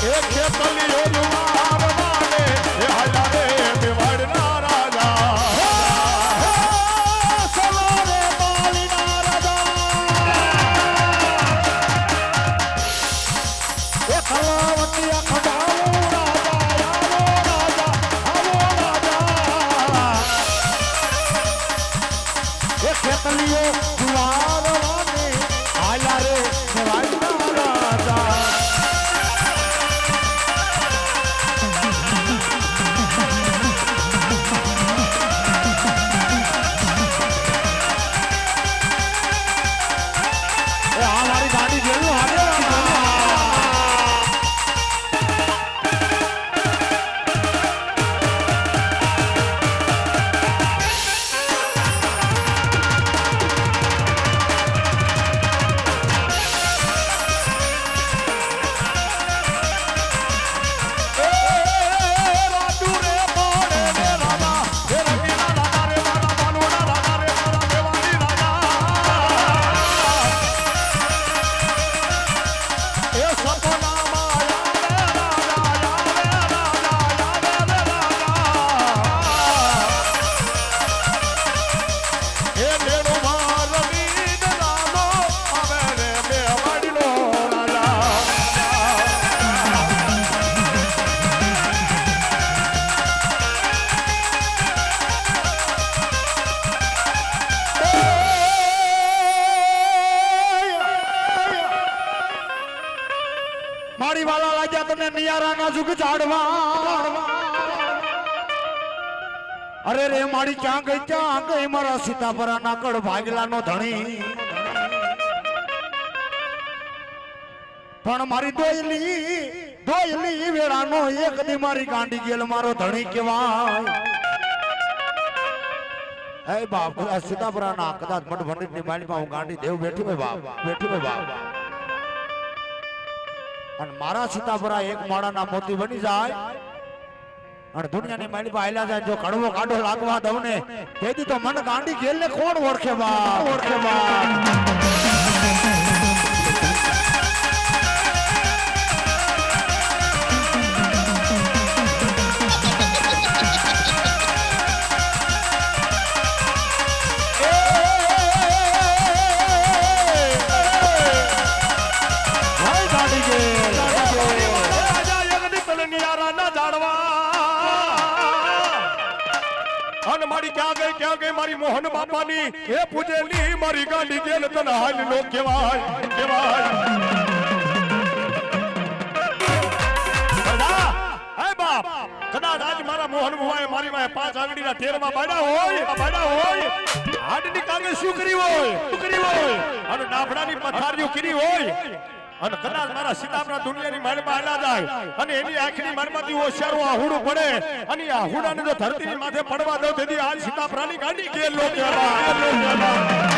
એક ખેતલીઓ જુવાર વાલે એ હાલા રે મેવાડના રાજા સવારે બાલીના રાજા એ કલાવતી અખડાવું રાજા આવો રાજા એ ખેતલીઓ જુવાર વાલે હાલા રે મેવાડના રાજા મારી વાલા લાગ્યા તને નિયારાના જુગ ઝાડવા અરે રે મારી ક્યાં ગઈ મારા સીતાપરાના કડ ભાગલાનો ધણી પણ મારી દોયલી વેળાનો એક દી મારી ગાંડી ગેલ મારો ધણી કેવાય હે બાપ સીતાપરાના કદાચ મઠ ભંડીની માળીમાં હું ગાંડી દેવ બેઠી હોય બાપ અને મારા સીતાપરા એક માળાના મોતી બની જાય અને દુનિયાની માળી પર આયલા જાય જો કડવો કાઢો લાગવા દઉં ને તેથી તો મન ગાંડી ગેલ ને કોણ ઓળખે બા મારી ક્યાં ગઈ મારી મોહન બાપાની એ પૂજેલી મારી ગાંડી ગેલ તને હાલ નો કહેવાય બાપ કદાચ આજ મારા મોહન ભુવાએ મારી માં 5 આંગળીના ટેરમાં બાડા હોય હાડની કાગે શું કરી હોય અને નાફડાની પથારીઓ કરી હોય અને કદાચ મારા સીતાપરા દુનિયાની માળમાં આલા જાય અને એની આંખની માળમાંથી ઓશિયારો આહુડું પડે અને આ આહુડાને જો ધરતીની માથે પડવા દો તેથી આ સીતાપરાની ગાંડી ગેલ લો કહેવાય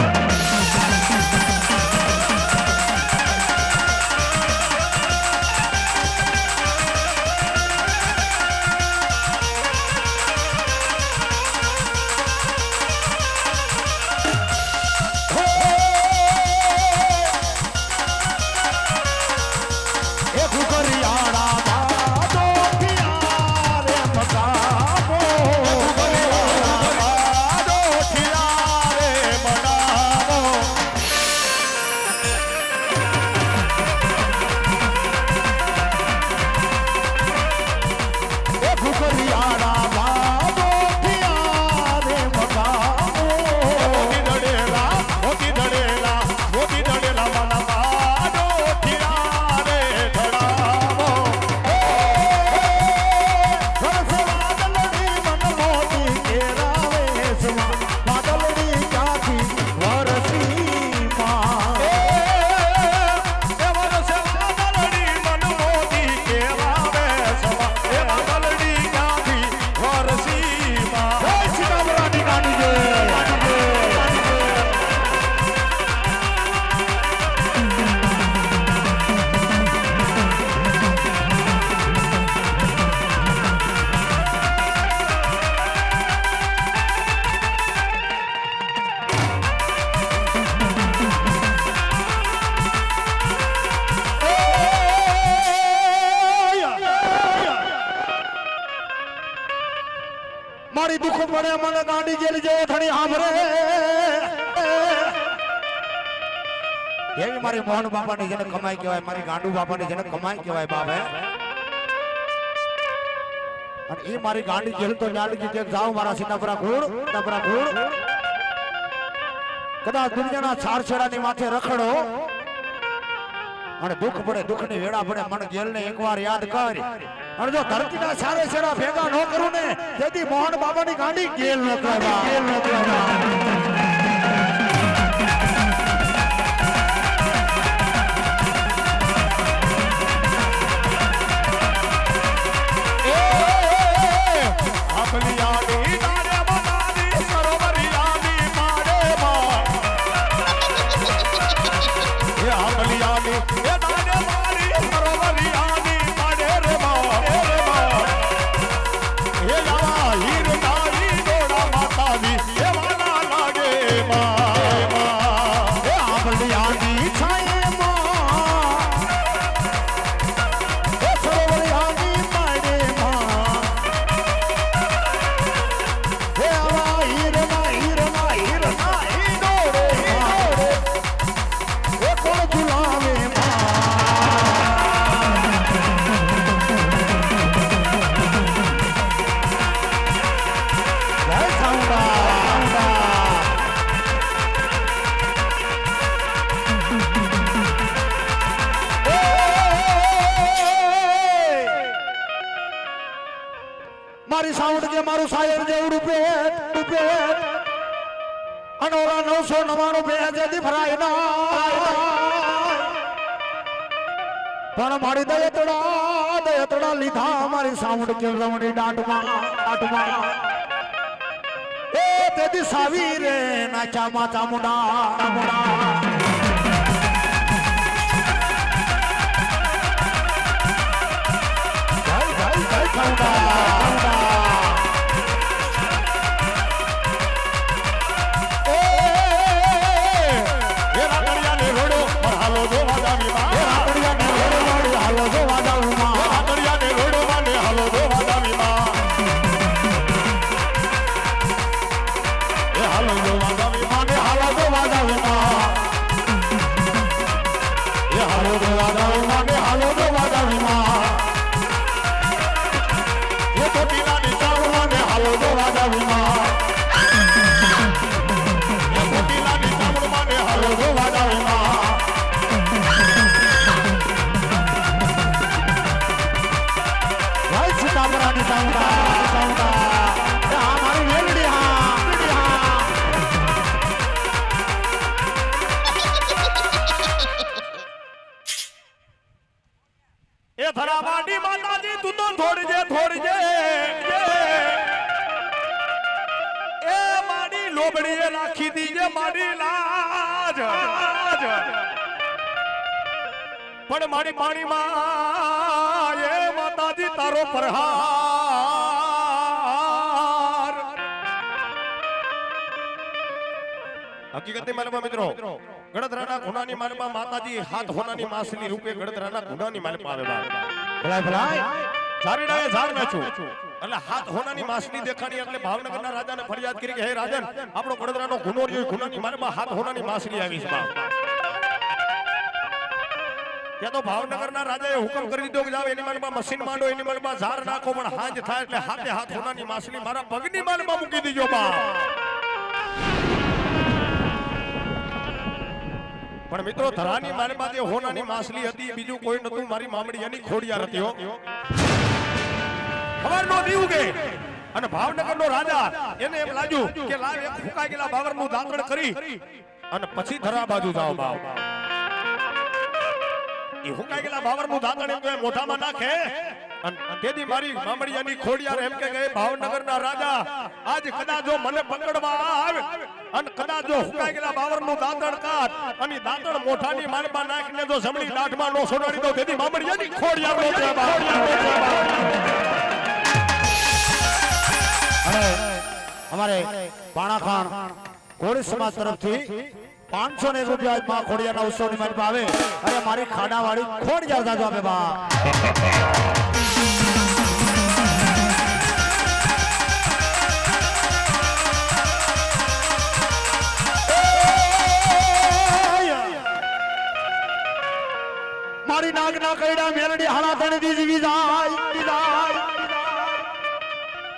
મારી દુઃખ પડે મને ગાંડી જેલી જેવો થણી આભરે એવી મારી મોહન બાપાની જેને કમાઈ કહેવાય મારી ગાંડુ બાપાની જેને કમાઈ કહેવાય બાપ હે અને એ મારી ગાંડી જેલ તો જાડકી જે જાવ મારા સીતાપરા ઘોડ કદાચ દુનિયાના ચાર છેડાની માથે રખડો અને દુઃખ પડે દુઃખની વેળા પડે મન જેલને એકવાર યાદ કર અને જો ધરતીના ચારે છેડા ભેગા ન કરું ને તેથી મોહન બાબાની ગાંડી જેલ ન કહેવાય મારી સાઉન્ડ કે મારું શાયર જેવું રૂપે અનોરા 999 બે જેથી ભરાય ના પણ મારી દયતડા લીધા મારી સાઉન્ડ કે રમણી દાંટમાં એ તેથી સાવી રે નાચા માચા મુડા ધરાવાડી માતાજી તું તો થોડજે એ મારી લોબડીએ રાખી દીજે મારી લાજ પણ મારી પાણીમાં એ માતાજી તારો પ્રહાર હકીકતે માલપા મિત્રો ગડદરાના ગુનાની માલપા માતાજી હાથ હોનાની માસની રૂપે ગડદરાના ગુનાની માલપા આવે ભલાય ઝારીડાએ ઝાડ નાખ્યું એટલે હાથ હોનાની માસની દેખાણી એટલે ભાવનગરના રાજાને ફરિયાદ કરી કે હે રાજન આપણો ગડદરાનો ગુનો રહ્યો ગુનાની માલપા હાથ હોનાની માસની આવી છે ત્યાં તો ભાવનગરના રાજાએ હુકમ કરી દીધો કે જાવ એની માલપા મશીન માંડો એની માલપા ઝાડ નાખો પણ હાંજ થાય એટલે હાથે હાથ હોનાની માસની મારા પગની માલપા મૂકી દીજો બા પણ મિત્રો ધરાની માલપા જે હોનાની માસલી હતી બીજું કોઈ નતું મારી મામડીયાની ખોડિયાર હતી હો ખબરનો દીવ કે અને ભાવનગરનો રાજા એને એમ લાગ્યું કે લાવ એક ફૂકાઈ ગયેલા બાવરનું દાંતણ કરી અને પછી ધરા બાજુ જાવ બાવ એ ફૂકાઈ ગયેલા બાવરનું દાંતણ એમ તો મોઢામાં નાખે અને તેથી મારી મામડીયાની ખોડિયાર એમ કે ગઈ ભાવનગરના રાજા આજ કદાચ જો મને પકડવા આવે અને કદાચ જો હુકાઈ ગયેલા બાવરનું દાંતણ કાઢ અને દાંતણ મોઢાની માલમાં નાખીને જો જમણી દાઢમાં નો સોડાડી દો તેથી મામડીયાની ખોડિયાર નો અને અમારે પાણાખાન કોળી સમાજ તરફથી 501 રૂપિયા માં ખોડિયારના ઉત્સવની માલપા આવે અરે મારી ખાડાવાળી ખોડિયાર દાદુ આપે બા મારી નાગના કઈડા મેલડી હાડા તણી દીજી જાય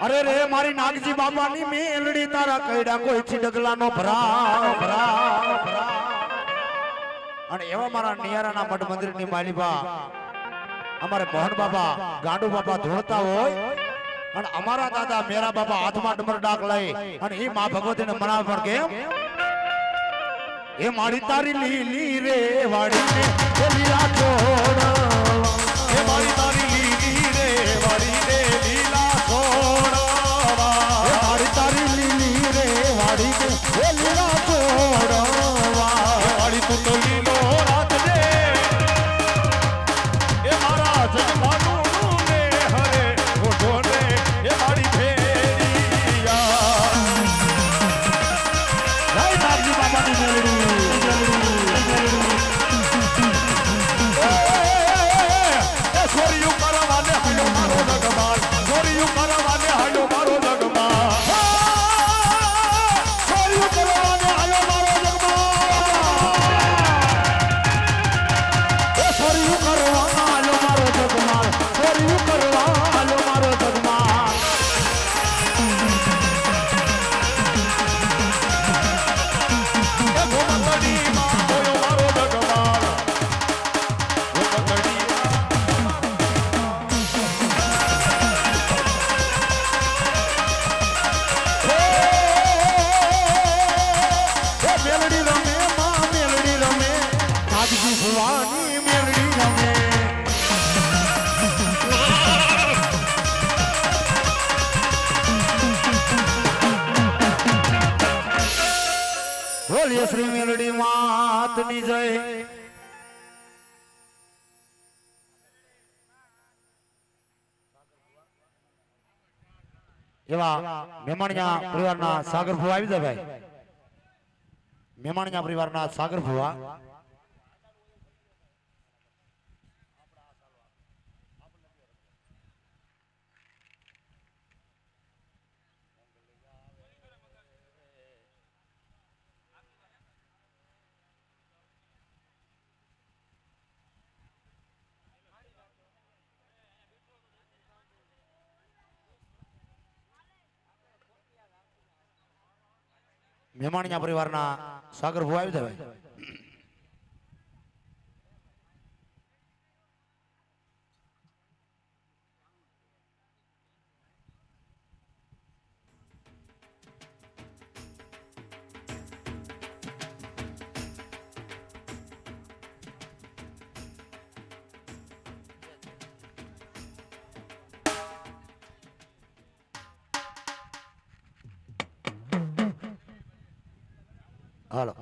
અરે રે મારી નાગજી બાબાની મેલડી તારા કઈડા કોઈ થી ડગલાનો ભરા અને એવા મારા નિયારાના મઠ મંદિરની માલિબા અમારે મોહન બાબા ગાંડુ બાબા ધોળતા હોય અને અમારા દાદા મેરા બાબા હાથમાં ડમર ડાક લઈ અને એ માં ભગવતીને મનાવ પણ કેમ એ મારી તારી લીલી રે વાડીને લીલા છોડ એ મારી તારી લીલી રે વાડીને લીલા છોડવા એ મારી તારી લીલી રે વાડીને લીલા છોડવા વાડી તું તો લીલો રાખજે એ મારા જગમાનું ને હરે ઓઢો ને એ મારી ફેરિયા જય નાગજી બાબાની મેલડી છોરીયું કરવાને હાલો મારો જગમાલ છોરીયું કરવાને હાલો મારો જગમાલ છોરીયું કરવાને હાલો મારો જગમાલ એ છોરીયું કરવાને હાલો મારો જગમાલ છોરીયું કરવાને હાલો મારો જગમાલ એ ગોમતડીમાં ગોયો મારો જગમાલ ગોમતડી એ મેલડી રમે માં મેલડી રમે નાગજી ભવાની મેલડી રમે બોલીએ શ્રી મેલડી માતની જય એવા મેમણિયા પરિવારના સાગર ભુવા આવી જાય ભાઈ મેમણિયા પરિવારના સાગર ભુવા મેમણિયા પરિવારના સાગર ભુવા આવી જાય ભાઈ હાલો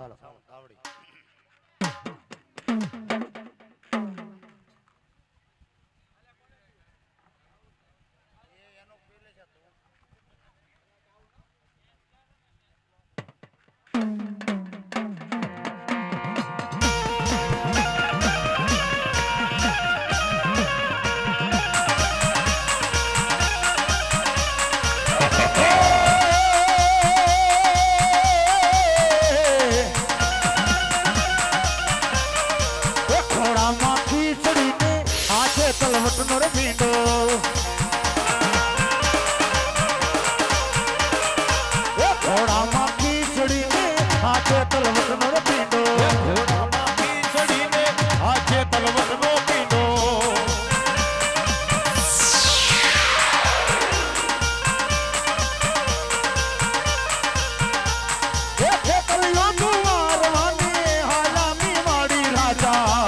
તલવટનો રે ભીંડો એ ઘોડામાં ખીચડીને હાથે તલવટનો રે ભીંડો ઘોડામાં ખીચડીને હાથે તલવટનો પીંડો એ ખેતલિયો દુવારવાની હાલામી માડી રાજા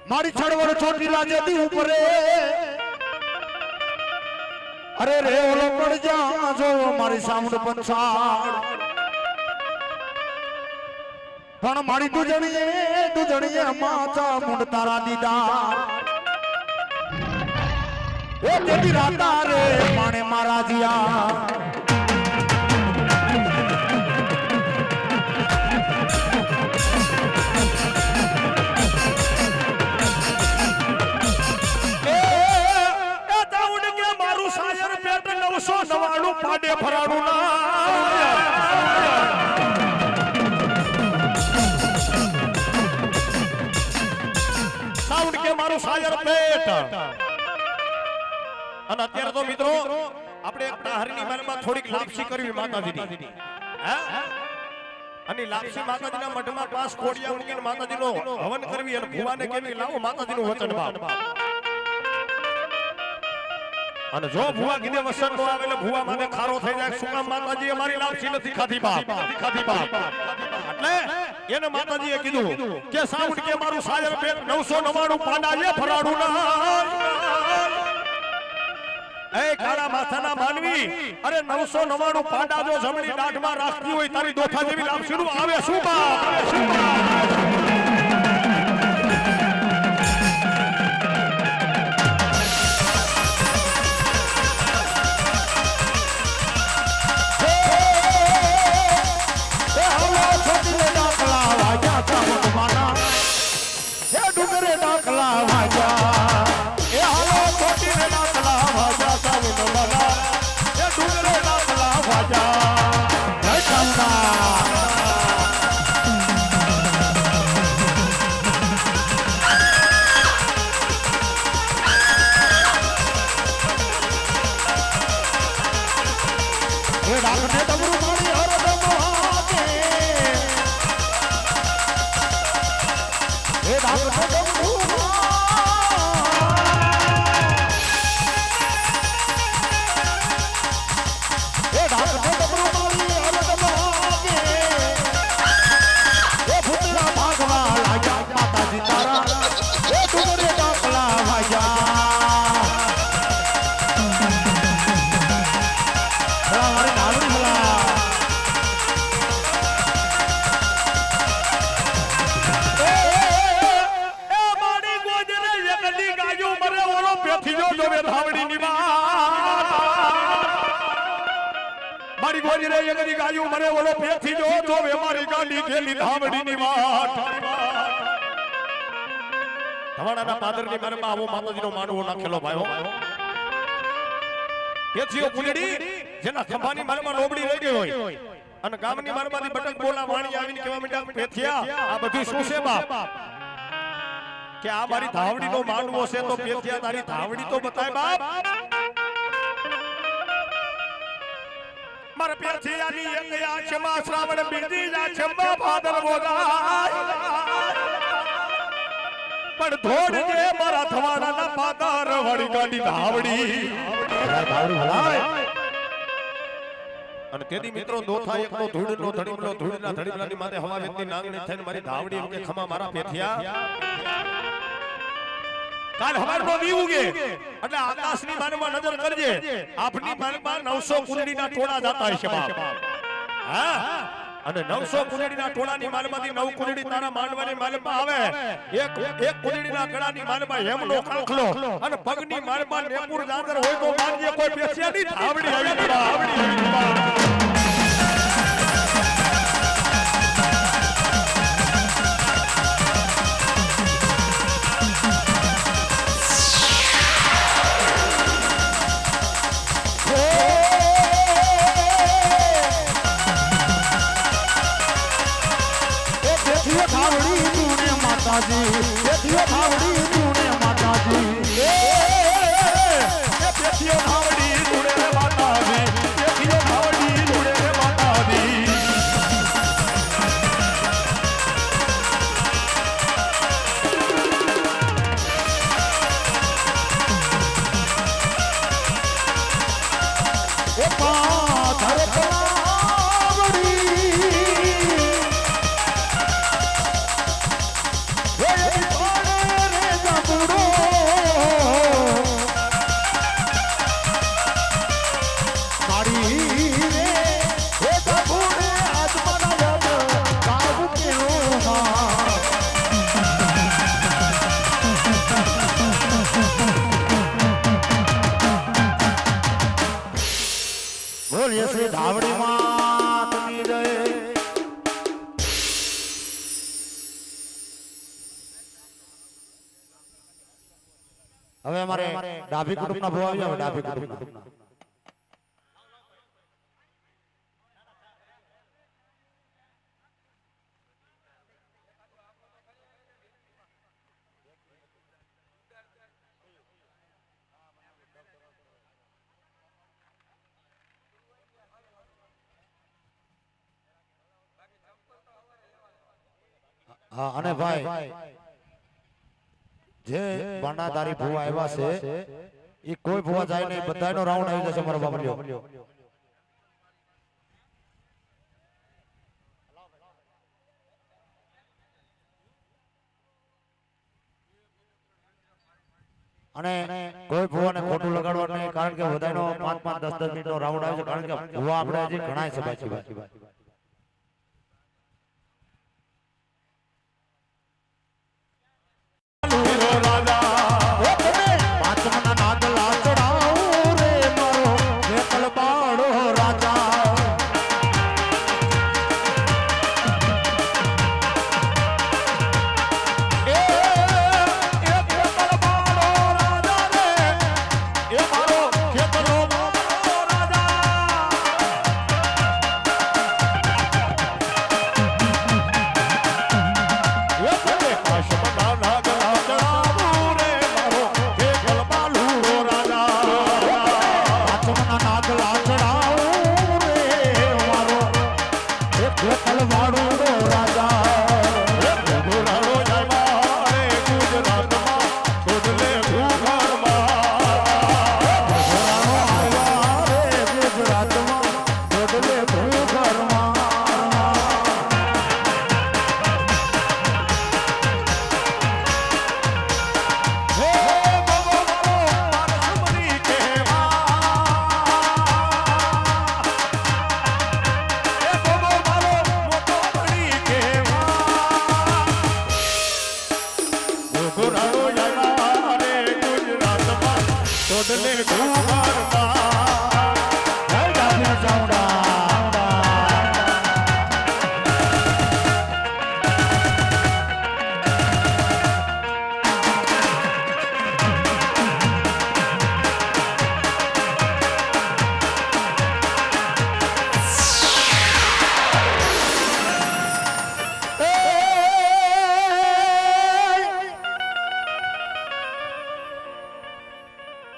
મારી છડવડ ચોટીલા જેથી ઉપરે અરે રે ઓલો પડ જા જો મારી સામુંડ પંસાડ પણ મારી દુજણીએ માતા મુંડ તારા દીદાર એ તેદી રાતા રે માણે મારા જીયા પાડે ફરાડું ના સાઉન્ડ કે મારું સાયર પેટ અને અત્યારે તો મિત્રો આપણે એક હરિની માલમાં થોડીક લાપસી કરવી માતાજીની હે અને લાપસી માતાજીના મઢમાં પાસ કોડિયા મૂકીને માતાજીનો હવન કરવી અને ભુવાને કેવી લાવો માતાજીનું વચન બાપ અને જો ભુવા કીધે વસન નો આવે એટલે ભુવા માથે ખારો થઈ જાય શું કામ માતાજી અમારી લાપસી નથી ખાધી બાપ એટલે એને માતાજીએ કીધું કે સાઉન્ડ કે મારું સાયર પેટ 999 પાડા એ ફરાડું ના એ કાળા માથાના માનવી અરે 999 પાડા જો જમણી દાઢમાં રાખતી હોય તારી દોઠા જેવી લાપસી નું આવે શું બાપ ધવાડાના પાદરની મનમાં આવો માતાજીનો માનવો નાખેલો ભાઈઓ પેથીઓ કુલડી જેના ખંભાની મનમાં લોબડી રહી ગઈ હોય અને ગામની મનમાંથી બટક બોલા વાણી આવીને કહેવા માંડ્યા પેથિયા આ બધું શું છે બાપ કે આ મારી ધાવડીનો માનવો છે તો પેથિયા તારી ધાવડી તો બતાય બાપ મારા પેથિયાની એક આંખમાં શ્રાવણ બીજી આંખમાં ભાદર બોલાય પણ ધોડ જે મારા ધવાડાના પાદર વળી ગાડી ધાવડી અને તેદી મિત્રો દોથા એકનો ધૂળનો ધડીમલો ધૂળના ધડીમલાની માથે હવા વેતની નાંગણી થઈને મારી ધાવડી એમ કે ખમા મારા પેથિયા કાલ હવારનો દી ઉગે એટલે આકાશની માનમાં નજર કરજે આપની માનમાં 900 કુંડળીના ટોળા જાતા હશે બાપ હા અને 900 કુંડળીના ટોળાની માલમાંથી 9 કુંડળી તારા માંડવાની માલમાં આવે એક કુંડળીના ગળાની માલમાં હેમનો કાંખલો અને પગની માલમાં નેપુર જાદર હોય તો માનજે કોઈ પેશિયાની ધાવડી આવી હવે અમારે ડાભી કુટુંબના ભૂવા આવી જાવ ડાભી કુટુંબના હા અને ભાઈ જે બાંડાધારી ભૂવા આવ્યા છે એ કોઈ ભૂવા જાય નહીં બધાનો રાઉન્ડ આવી જશે મારા બાબલ્યો અને કોઈ ભૂવાને ખોટું લગાડવા નહીં કારણ કે બધાનો 5-5 10-10 મિનિટનો રાઉન્ડ આવે છે કારણ કે ભૂવા આપણે હજી ઘણા છે બાકી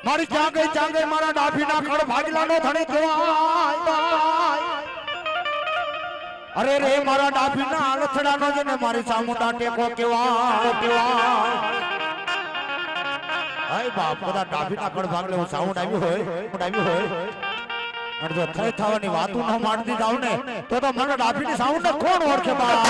મારી ક્યાં ગઈ મારા ડાભીના ખડ ભાગલાનો ધણી કેવાય અરે રે મારા ડાભીના લથડાનો જને મારી ચામુંડા ટેકો કેવાય હાય બાપ બધા ડાભીના ખડ ભાગલે હું સાઉન્ડ આવ્યું હોય અને જો થઈ થવાની વાતો ન માંડતી જાવ ને તો મને ડાભીની સાઉન્ડ કોણ ઓળખે બાપ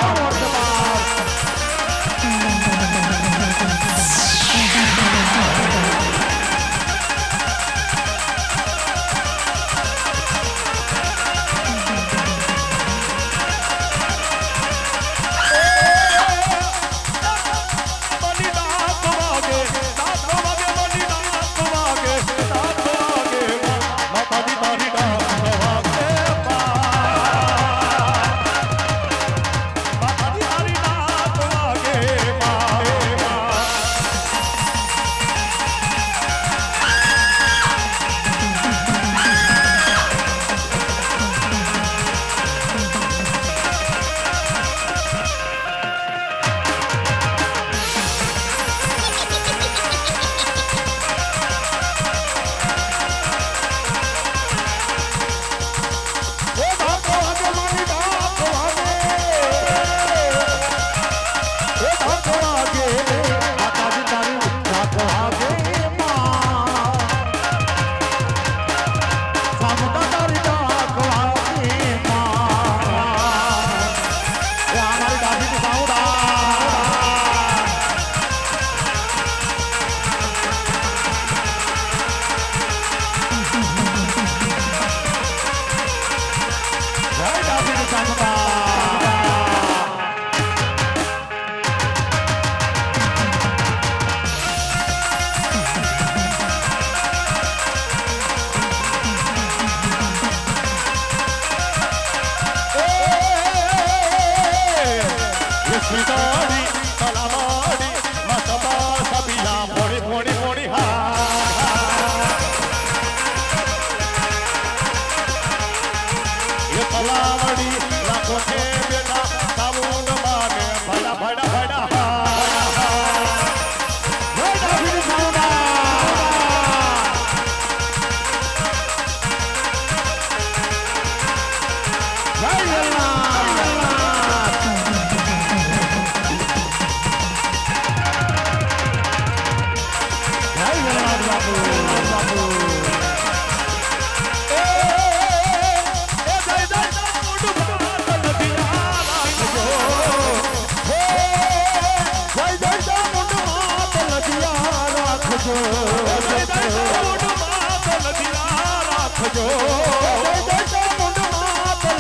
રાખજો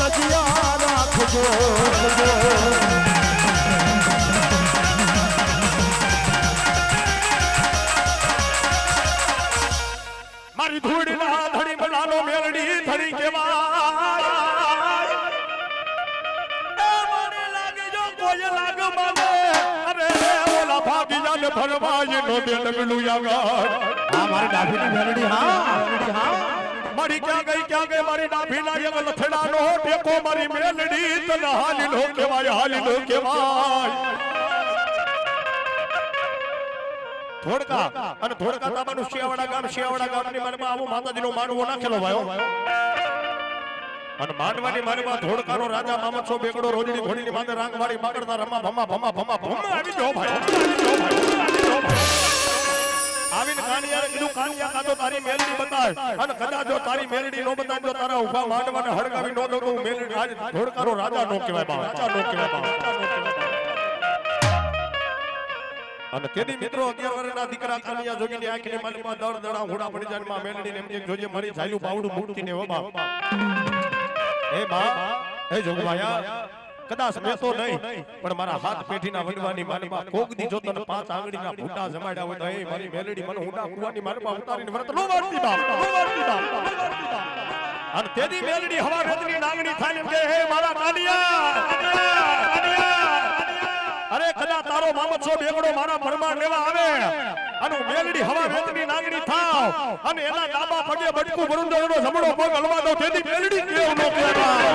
લજિયા રાખજો મારી ધૂળના ધડી બનાનો મેલડી ધડી કેવાય એ મને લાગે જો કોઈ લાગ મને અરે ઓલા ભાગી જાને ભરવાય નો દે લગલું આગળ આ મારી ડાભીની મેલડી હા મારી ક્યાં ગઈ મારી ડાભી ના એક લથડાનો ટેકો મારી મેલડી તને હાલી નો કેવાય ધોળકા અને ધોળકા તાબાનું શિયાવાડા ગામની માનમાં આવું માતાજીનો માંડવો નાખેલો ભાયો અને માંડવાની માનમાં ધોળકાનો રાજા મામદસો બેગડો રોજડી ઘોડીની માથે રાંગવાડી પકડતા રમા ભમા આવી જો ભાઈ આવીને કાનિયાને કીધું કાનિયા કાતો તારી મેલડી બતાય અને કદાચ જો તારી મેલડી નો બતાય તો તારા ઊભા માંડવાને હડકાવી નો દઉં તો મેલડી આજ ધોળકાનો રાજા નો કહેવાય બા અને તેની મિત્રો 11 વર્ષના દીકરા કાનિયા જોગીની આંખની માલમાં દળ દડા ઘોડા પડી જાય માં મેલડીને એમ કે જોજે મારી ઝાયલું બાવડું મૂકીને હો બા એ બા એ જોગવાયા કદાચ મેં તો નહીં પણ મારા હાથ પેઠીના વડવાની માનમાં કોક દી જો તને 5 આંગળીના ભૂટા જમાડ્યા હોય તો એ મારી મેલડી મને હુંડા કુવાની મારમાં ઉતારીને વ્રત નો વાળતી બાપ અને તેની મેલડી હવા વેદની નાંગણી થાય એમ કે હે મારા કાનિયા અરે કદા તારો મામદસો બેગડો મારા પરમાર લેવા આવે અને મેલડી હવા વેદની નાંગણી થાવ અને એના ડાબા પગે બટકું વરુંદરનો જમણો પગ હલવા દો તેની મેલડી કેવ નો કહેવાય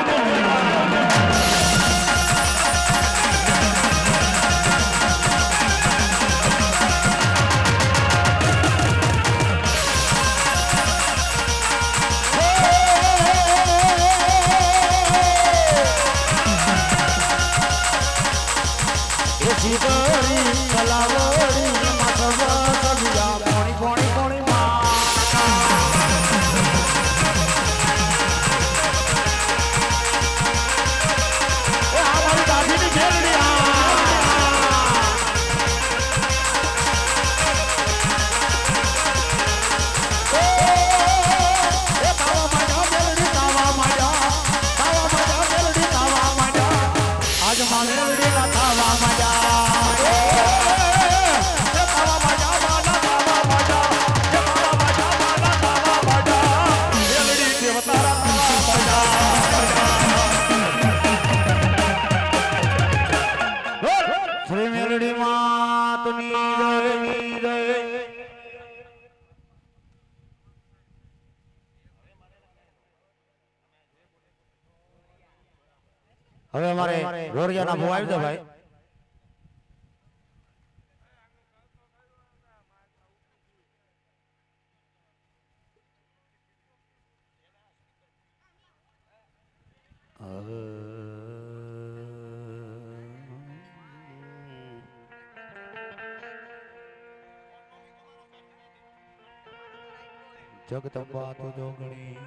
જીગરી કલાવડી માથવા સબિયા કોણી માતા એ આ મારી દાદીની મેલડી આજ મામેલડી ના થાવા મજા શ્રી મેલડી માતની જય હવે અમારે રોરિયાના ભો આવી દો ભાઈ જગદંબા તો જોગણી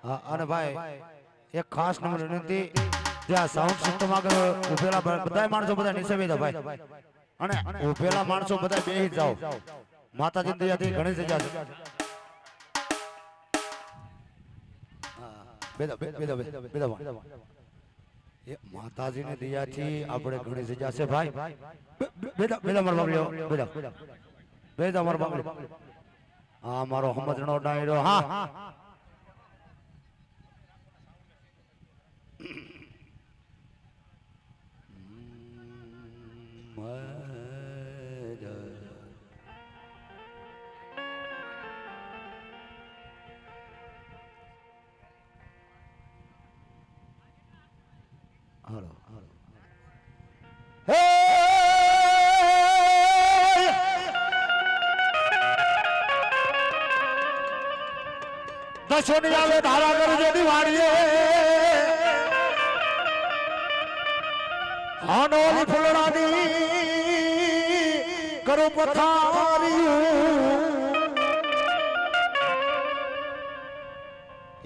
હા અને ભાઈ એક ખાસ નંબર વિનંતી જ્યાં સાઉન્ડ સિસ્ટમ આગળ ઉભેલા બધા માણસો બધા નીચે બેસા ભાઈ અને ઉભેલા માણસો બધા બેસી જાઓ માતાજી દયાથી ઘણી સજા છે એ માતાજીની દયાથી આપણે ઘણી સજા છે ભાઈ બેદા મારો બાબલ્યો બેદા મારો બાબલ્યો હા મારો સમજણો ડાયરો હા હાલો હે દશોની આવે ધારા કરજો દિવાળીએ આનોલી ફૂલડાની કરું પથારિયું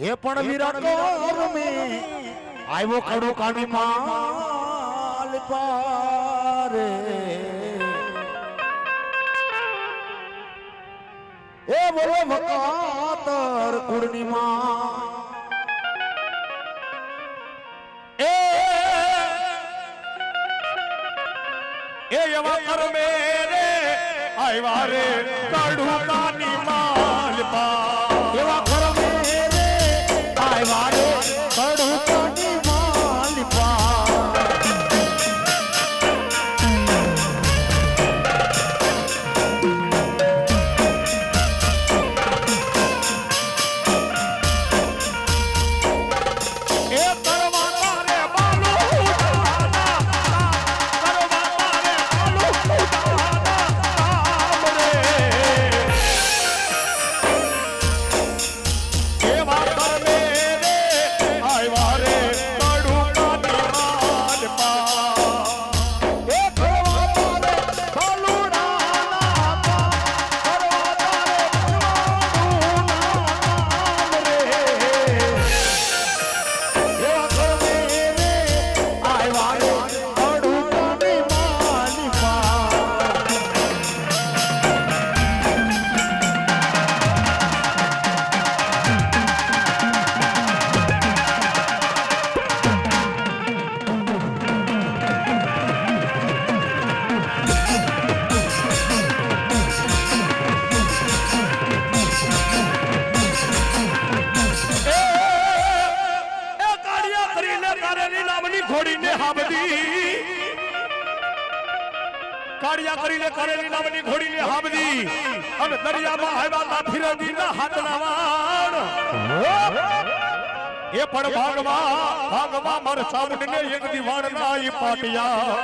એ પણ વિરાટ મે આવ્યો ખડો કાની માલ પારે એ બોલો ભકા માતર કુળની માં એ એવા કરમે રે આવ્યા રે કડુકાની માલપા એવા કરમે રે આવ્યા રે કડુકાની માલપા કાળિયા કરીને કરેલી નામની ઘોડીને હાબદી અને દરિયામાં આવ્યા તા ફિરંગીના હાથના વાણ એ પણ ભાગમાં મર સામુંડને એક દીવાણ નાઈ પાટિયા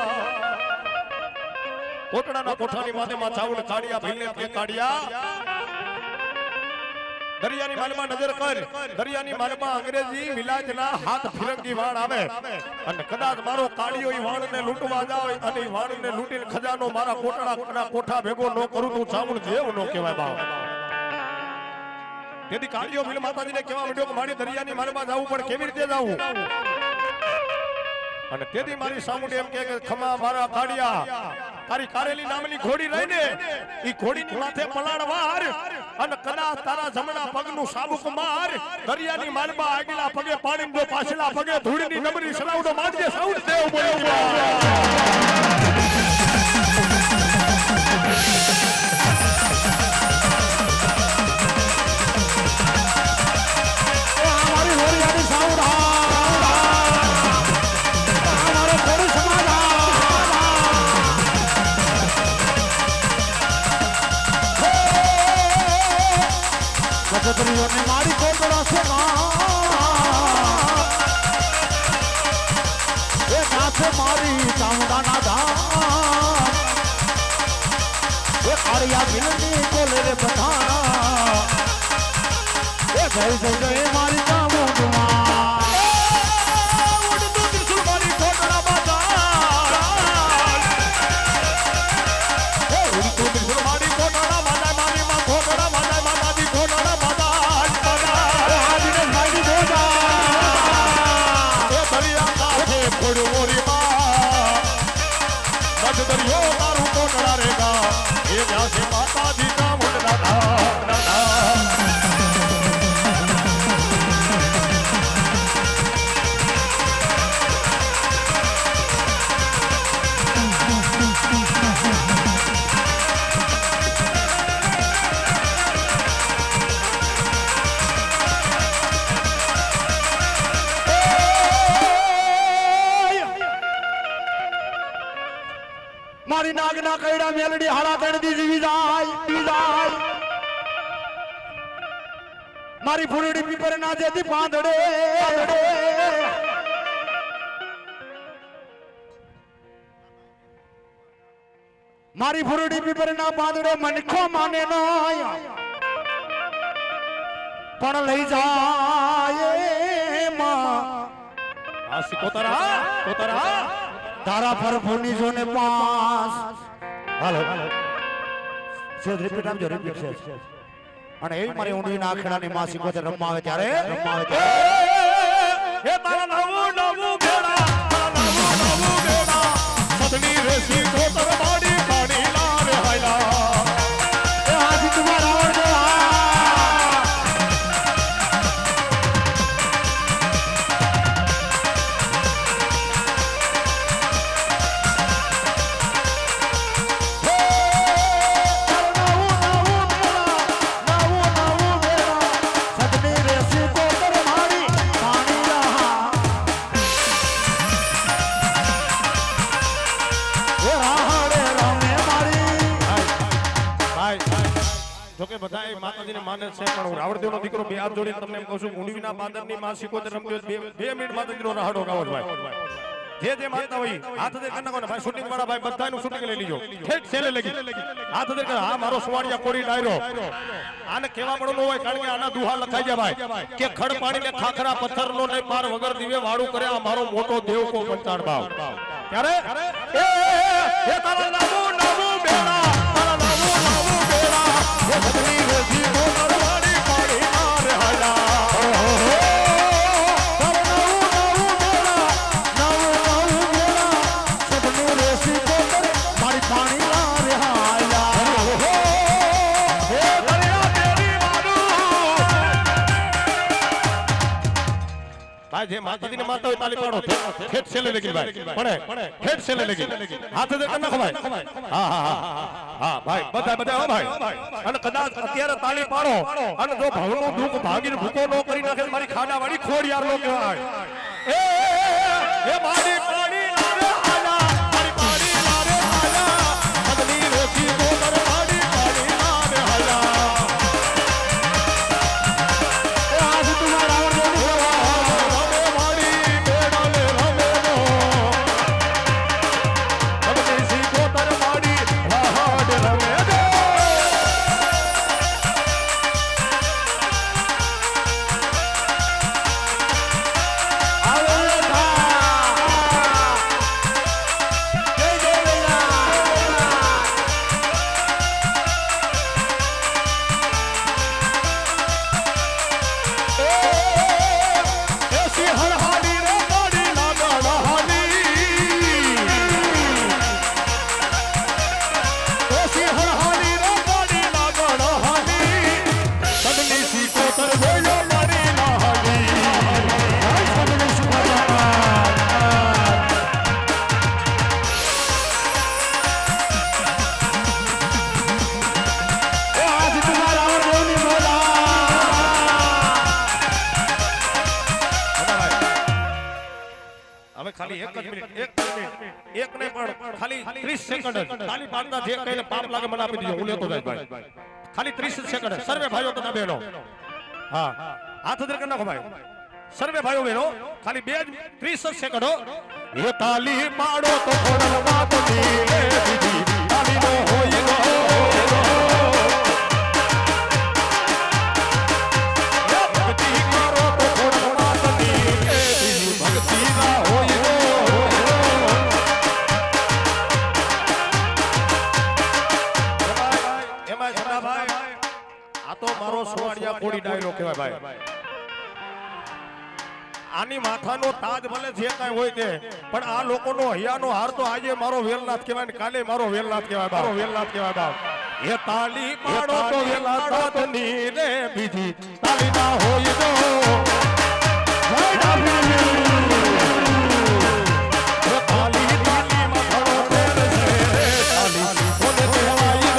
કોટડાના કોઠાની માથે માં ચાવડ કાળિયા ભીલને કે કાળિયા દરિયાની માલમાં નજર કર દરિયાની માલમાં અંગ્રેજી વિલાજના હાથ ફિરંગી વાણ આવે અને કદાચ મારો કાળિયો ઈ વાણને લૂંટવા જાય અને ઈ વાણને લૂંટીને ખજાનો મારા કોટડાના કોઠા ભેગો ન કરું તો ચાવડ જેવ નો કહેવાય બાપ તેથી કાળિયો ભીલ માતાજીને કહેવા માંડ્યો કે મારી દરિયાની માલમાં જાવું પણ કેવી રીતે જાવું અને તેથી મારી સામુંડી એમ કે ખમા મારા કાળિયા તારી કારેલી નામની ઘોડી રહીને ઈ ઘોડીની માથે પલાણ વાર અને કદાચ તારા જમણા પગનું સાબુક માર દરિયાની માલમાં આગલા પગે પાણી દો પાછલા પગે ધૂળની નબરી સલાવડો માંડજે સાઉડ દેવ બોલી મારી કોટડા છે એ નાથે મારી ચામડાના ધામ એ કાળિયા ભીલની કોલે રે પઠાણા એ જય જય જય મારી ચામુંડમાં ઉડતું ત્રિશુલ મારી કોટડા બાજા એ ઉડતું ત્રિશુલ મારી કોટડા બાજા મારી માં કોટડા બાજા માતાજી કોટડા બાજા દરિયો તારું કોટડા રેગા એ વ્યાસે માતાજી ચામુંડ દાદા મારી નાગના કૈડા મેલડી હાડા તણ દી જીવી જાય મારી ફૂલડી પીપર ના જેતી પાંદડે મારી ફૂલડી પીપર ના પાંદડે મનખો માને નય પણ લઈ જાય માં આસી કોતરા તારા પર ફોની જોને પાસ હાલો સેજ રિપીટ આપજો રિપીટ સેજ અને એવી મારી ઊંડી ના આખડાની માસી કોતે રમવા આવે ત્યારે એ તારા નવું ભેડા સદની રેસી કોતર બાડી પાણી લા રે હાયલા એ હાજી તમારા આવડ જોકે બધા એ માતાજીને માને છે પણ હું રાવણદેવનો દીકરો બે હાથ જોડીને તમને એમ કહું છું ઊંડીના બાંદરની માં સિકોતેર રમ્યો બે મિનિટ માતાજીનો રાહડો ગાવો છે ભાઈ જે માનતા હોય હાથ દે કરના કોને ભાઈ શૂટિંગ વાળા ભાઈ બધાનું શૂટિંગ લઈ લીજો ઠેઠ છેલ્લે લગી હાથ દે કે હા મારો સુવાડિયા કોડી ડાયરો આને કેવા પડો હોય કારણ કે આના દુહા લખાઈ જાય ભાઈ કે ખડ પાણીને ખાખરા પથ્થરનો ને પાર વગર દીવે વાળું કરે આ મારો મોટો દેવ કો પંચાણ ભાવ ત્યારે એ તારા નામો નામો બેડા તારા નામો નામો બેડા એ બદલી રેજી કો નરવાડી પાડી માર હલા જે માતાજીને માનતા હોય તાલી પાડો ઠેઠ છેલ્લે લગી ભાઈ પણ ઠેઠ છેલ્લે લગી હાથ દે કર નાખો ભાઈ હા હા હા ભાઈ બધા હો ભાઈ અને કદાચ અત્યારે તાલી પાડો અને જો ભવનું દુઃખ ભાગીને ભૂકો નો કરી નાખે મારી ખાડા વાળી ખોડિયાર નો કહેવાય એ મારી પાડી લારે આલા મારી પાડી લારે આલા બદલી રેતી કો મારી પાડી લારે આલા એ આજ તમારા ખાલી એક જ મિનિટ એક નહીં પણ ખાલી 30 સેકન્ડ ખાલી પાડતા જે કહીને પાપ લાગે મને આપી દીજો હું લેતો જાય ભાઈ ખાલી 30 સેકન્ડ સર્વે ભાઈઓ તથા બહેનો હા હાથ ધર કર નાખો ભાઈ સર્વે ભાઈઓ બહેનો ખાલી 30 સેકન્ડ એ તાલી પાડો તો ખોડવા તો દીલે દીદી તાલી નો હોય ગો ભક્તિ કરો તો ખોડવા તો દીલે દીદી ભક્તિ ના હોય તો મારો સુવાડિયા કોડી ડાયરો કહેવાય ભાઈ આની માથાનો તાજ ભલે જે કાંઈ હોય તે પણ આ લોકોનો હૈયાનો હાર તો આજે મારો વેલનાથ કહેવાય ને કાલે મારો વેલનાથ કહેવાય મારો વેલનાથ કહેવાય બાપ એ તાલી પાડો તો વેલનાથ ની રે બીજી તાલી ના હોય તો તાલી તાલી માથાનો તેર છે તાલી કોને કહેવાય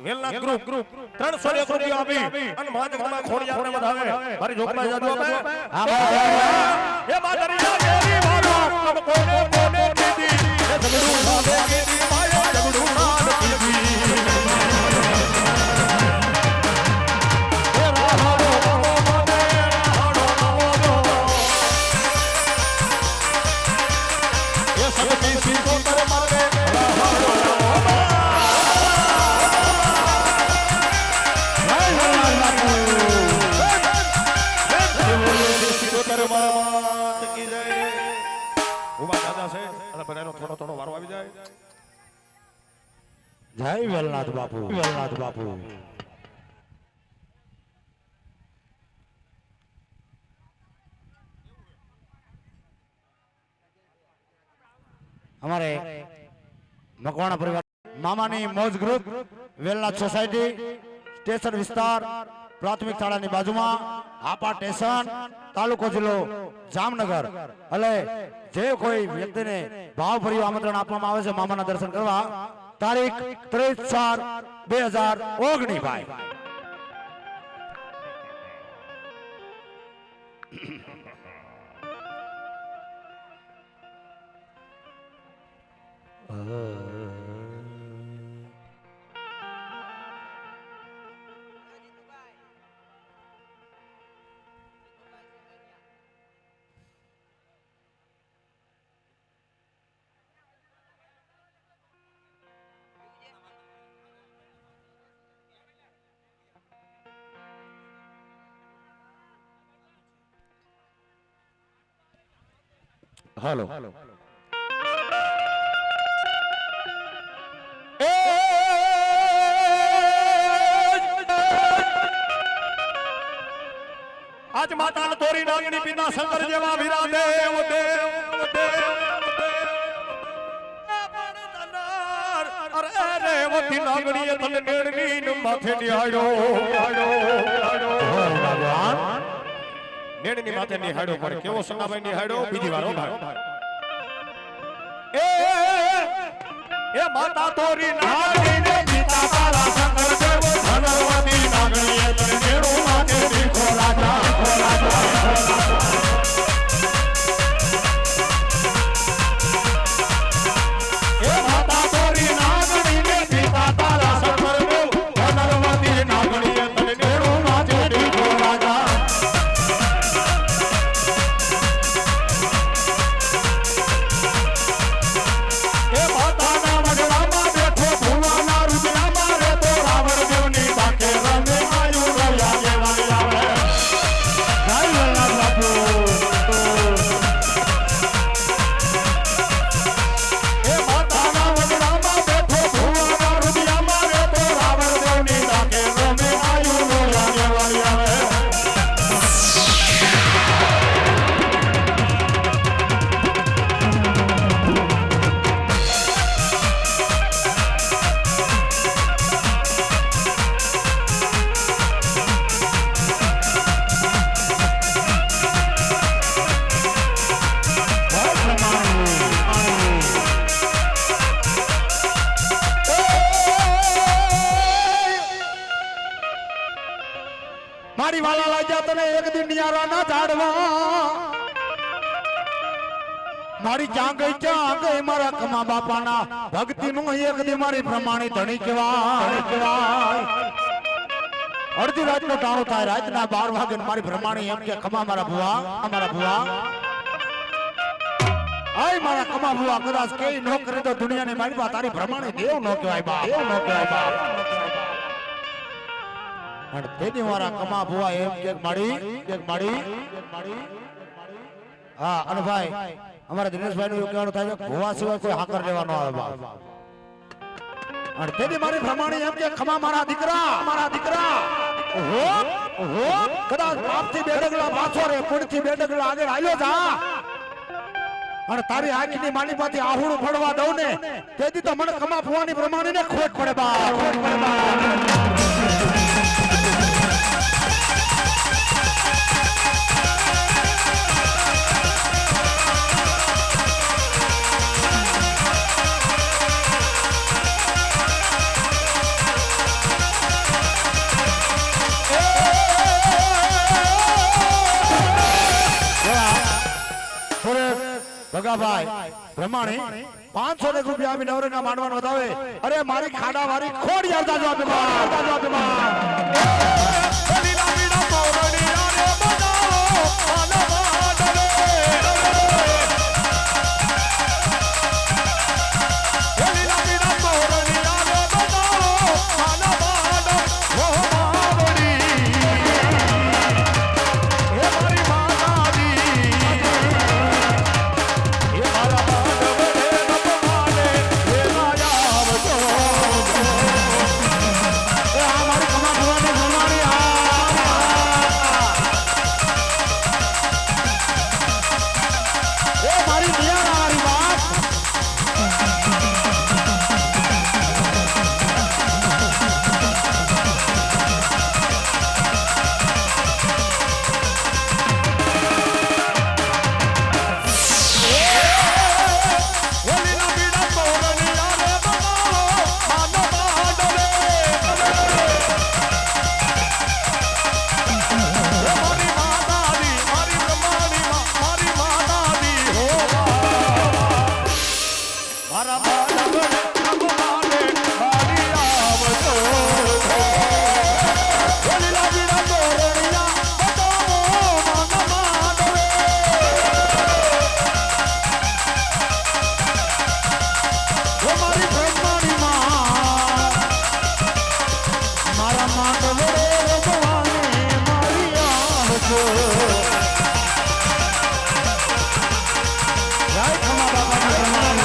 વેલનાથ ગ્રુપ 301 રૂપિયા આપી અને માધવમાં ખોડિયારને વધાવે મારી જોગમાં જાદુ આપે એ માદરિયા મેરી વારો અબ કોને કોને દીદી એ ઝગડું ભાગે દીદી માયા ઝગડું નાદ દીદી એ રાહડો મને રાહડો એ સગતી સીતો પર મારે રાહડો જય વેલનાથ બાપુ, વેલનાથ બાપુ. અમારે મકવાણા પરિવાર મામાની મોજ ગ્રુપ વેલનાથ સોસાયટી સ્ટેશન વિસ્તાર પ્રાથમિક શાળાની બાજુમાં આપા સ્ટેશન તાલુકો જિલ્લો જામનગર એટલે જે કોઈ વ્યક્તિને ભાવભર્યું આમંત્રણ આપવામાં આવે છે મામાના દર્શન કરવા તારીખ 30/4/2019 ભાઈ. હાલો આજ માતાના તોરી નાગણી પિતા શંકર જેવા વીરા દેવ દેવ અરે રેવતી નાગણીએ તને નેણની માથે નિહાળ્યો ભગવાન નેણની માથે નિહાળ્યો પણ કેવો સંગાભાઈ નિહાળ્યો બીજી વાર એ માતા તોરી નાગણીને પિતા તારા શંકર દેવ ધનવતી નાગણીએ તને નેણું માથે દીખો રાજા મારી વાલા લાગ્યા તને એક દિન નિયારાના ઝાડવા મારી ક્યાં ગઈ મારા કમા બાપાના ભક્તિ નું એક દી મારી પ્રમાણી ધણી કહેવાય અડધી રાત નો ટાણો થાય રાતના 12 વાગે મારી પ્રમાણી એમ કે કમા મારા ભુવા આય મારા કમા ભુવા કદાચ કે નો કરે તો દુનિયાની મારી બા તારી પ્રમાણી દેવ નો કહેવાય બા અને તેની મારા કમા ભુવા એમ કે માડી હા અને ભાઈ અમારા દિનેશભાઈ નું કહેવાનું થાય છે ભુવા સિવાય કોઈ હાકર લેવાનો આવે બાપ અને તેની મારી પ્રમાણે એમ કે ખમા મારા દીકરા ઓહો કદાચ પાપથી બે ડગલા પાછો રે પુણ્યથી બે ડગલા આગળ હાલ્યો જા અને તારી આંખની માલિપાથી આહુડું ફળવા દઉં ને તેથી તો મને કમા ભુવાની પ્રમાણે ને ખોટ પડે બા ભગાભાઈ પ્રમાણે 500 રૂપિયા આપી નવરંગા માંડવાનો વધાવે અરે મારી ખાડા વાળી ખોડ યાદ જાજો આપે જય ખમા બાબાની પ્રમાણ.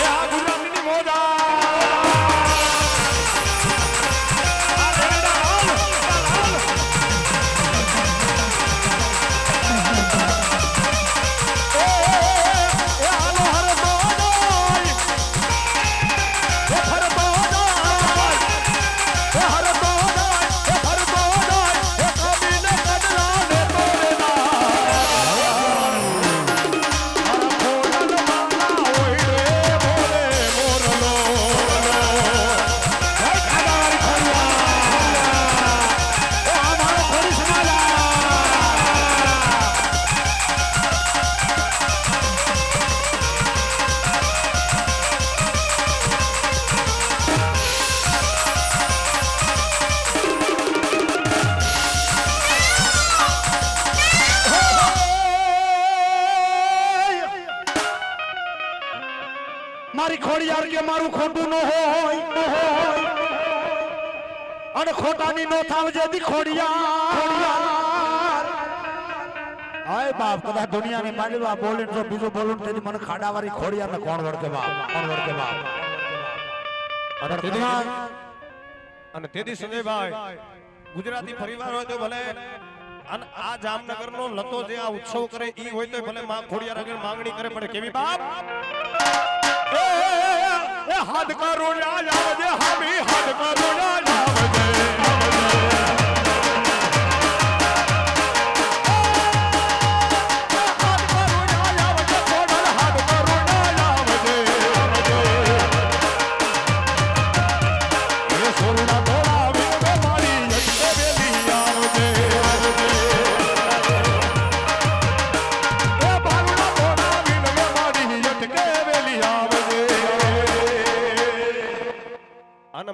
એ આ ગુજરાતની મોજા મારી ખોડિયાર કે મારું ખોટું ન હોય અને ખોટાની નો થાવજે દી ખોડિયાર. આય બાપ કદાચ દુનિયાની માંડવા બોલે તો બીજું બોલું તેથી મને ખાડાવાળી ખોડિયાર ને કોણ વળકે બાપ, કોણ વળકે બાપ. અને તેથી સંજયભાઈ ગુજરાતી પરિવાર હોય તો ભલે અને આ જામનગર નો લતો જે આ ઉત્સવ કરે ઈ હોય તો ભલે માં ખોડિયાર આગળ માંગણી કરે પડે કેવી બાપ એ હાથ કરો આવજે હામી હાથ કરો આવજે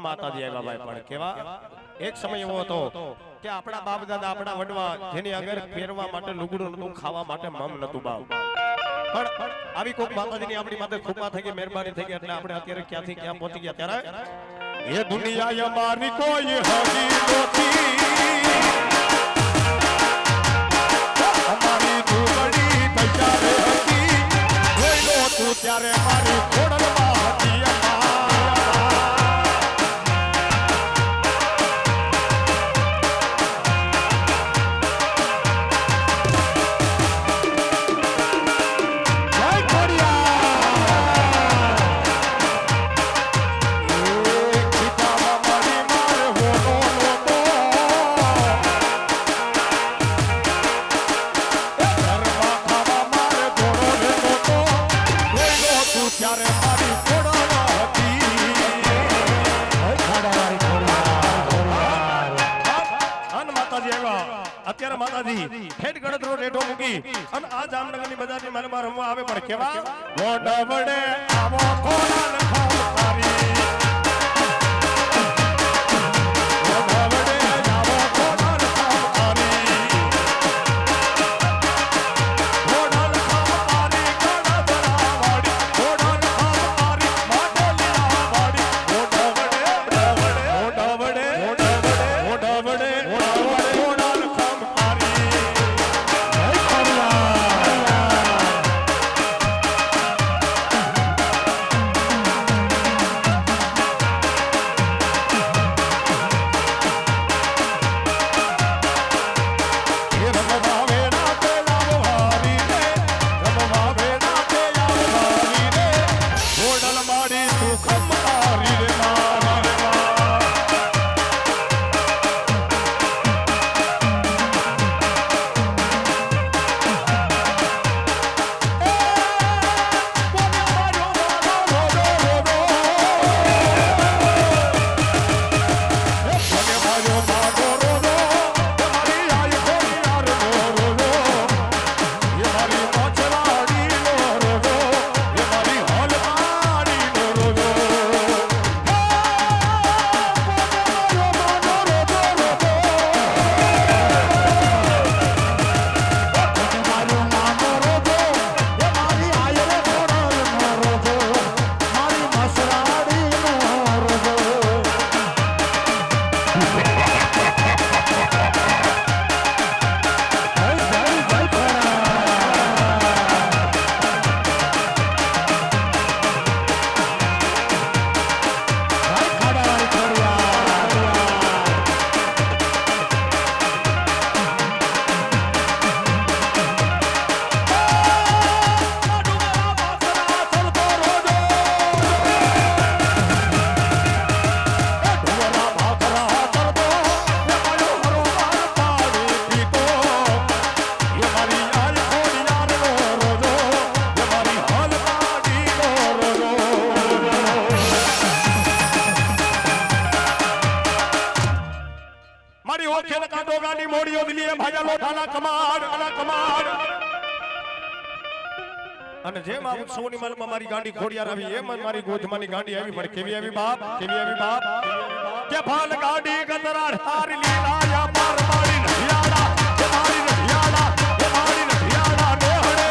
માતાજી આવ્યા ભાઈ પણ કેવા એક સમય એવો હતો કે આપણા બાપ દાદા આપણા વડવા જેની આગળ પહેરવા માટે લુગડું નતું ખાવા માટે મમ નતું બાપ પણ આવી કોક માતાજીની આપણી માથે કૃપા થઈ ગઈ મહેરબાની થઈ ગઈ એટલે આપણે અત્યારે ક્યાંથી ક્યાં પહોંચી ગયા ત્યારે એ દુનિયા અમારી કોઈ હકી નથી અમારી દુબળી તૈયાર હતી કોઈ નહોતું ત્યારે મારી ખોડલમાં હતી અત્યારે માતાજી ઠેઠ ગણતરો રેટો મૂકી અને આ જામનગરની બજારની માલમાં રમવા આવે પણ કેવા વડે આવો કોના લખાવી મારી ઓખે ને કાંટો ગાડી મોડીઓ દિલીએ ભાજા લોઠાના કમાડ અને જેમ આ ઉત્સવની માલમાં મારી ગાડી ખોડિયાર આવી એમ જ મારી ગોધમાની ગાડી આવી પણ કેવી આવી બાપ કે ફાલ ગાડી ગતરાડ તારી લીલા યા પાર મારી નહિયાડા કે મારી નહિયાડા કે મારી નહિયાડા ને હડે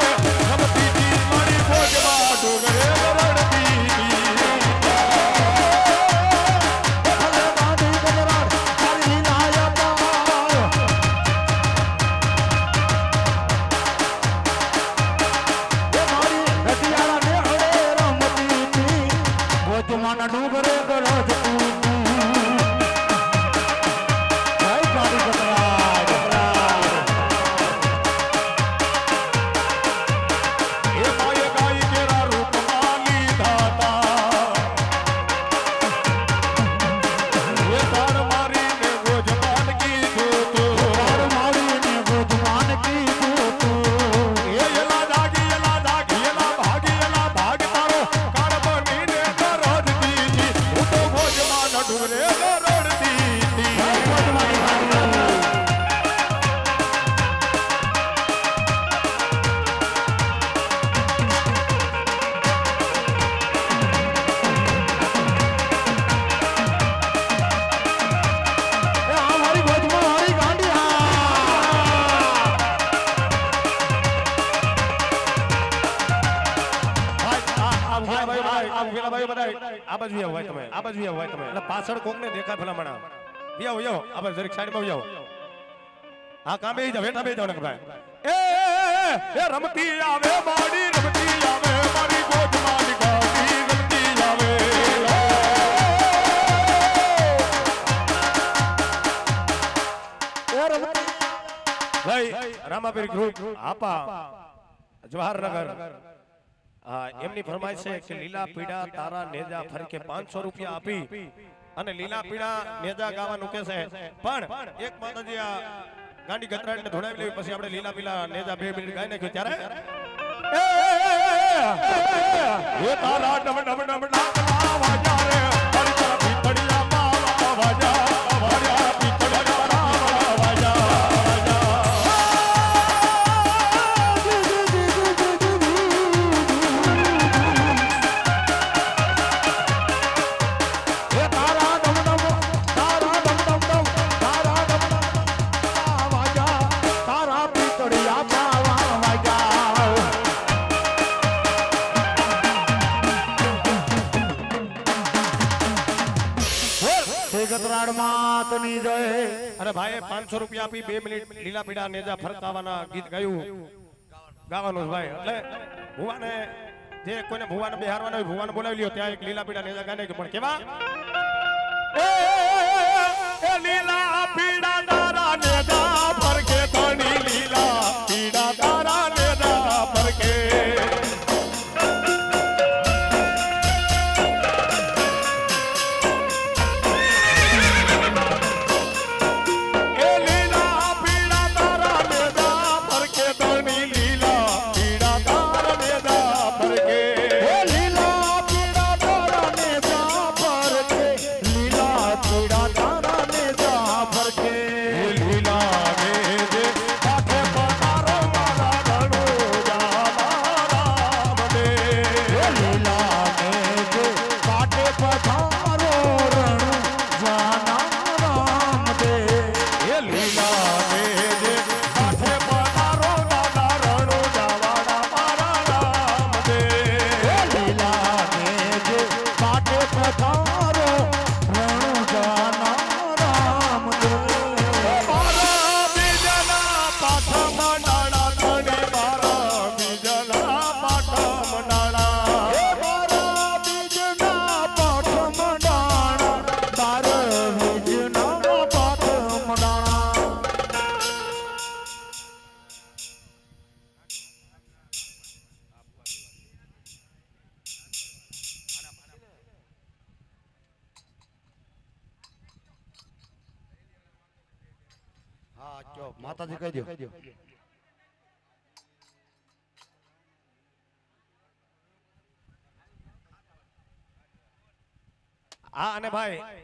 રમતી જી મારી ગોધમાં ડોગરે રડતી ડુંગરે ગરજ પાછળ કોકને દેખાય ભલામણા વ્યાવ વ્યાવ આપણે જરીક સાઈડમાં વ્યાવ હા કામ બેહી જાવ બેઠા બેહી જાવ ને ભાઈ એ રમતી આવે માડી રમતી આવે મારી ગોધમાની ગાડી રમતી આવે ભાઈ રામાપીર ગ્રુપ આપા જવાહરનગર એમની ફરમાઈશ છે કે લીલા પીડા તારા નેજા ફરકે 500 રૂપિયા આપી અને લીલા પીડા નેજા ગાવાનું કે છે પણ એક માતાજી આ ગાંડી ગતરાડને ધોડાવી લેવી પછી આપણે લીલા પીલા નેજા 2 મિનિટ ગાઈ નાખ્યો ત્યારે એ તારા ડબ ડબ ડબ ડાકલા વાજા રે તારી તારા પીપળિયા માવા વાજા વાજા પીપળિયા માવા વાજા અરે ભાઈ 500 રૂપિયા આપી 2 મિનિટ લીલા પીડા નેજા ફરકાવાના ગીત ગાયું ગાવાનું ભાઈ એટલે ભુવાને જે કોઈને ભુવાને બેહારવાના હોય ભુવાને બોલાવી લ્યો ત્યાં એક લીલા પીડા નેજા ગાને પણ કેવા એ લીલા પીડા તારા નેજા ફરકે ધણી લીલા પીડા તારા નેજા ફરકે માતાજી કહી દો હા અને ભાઈ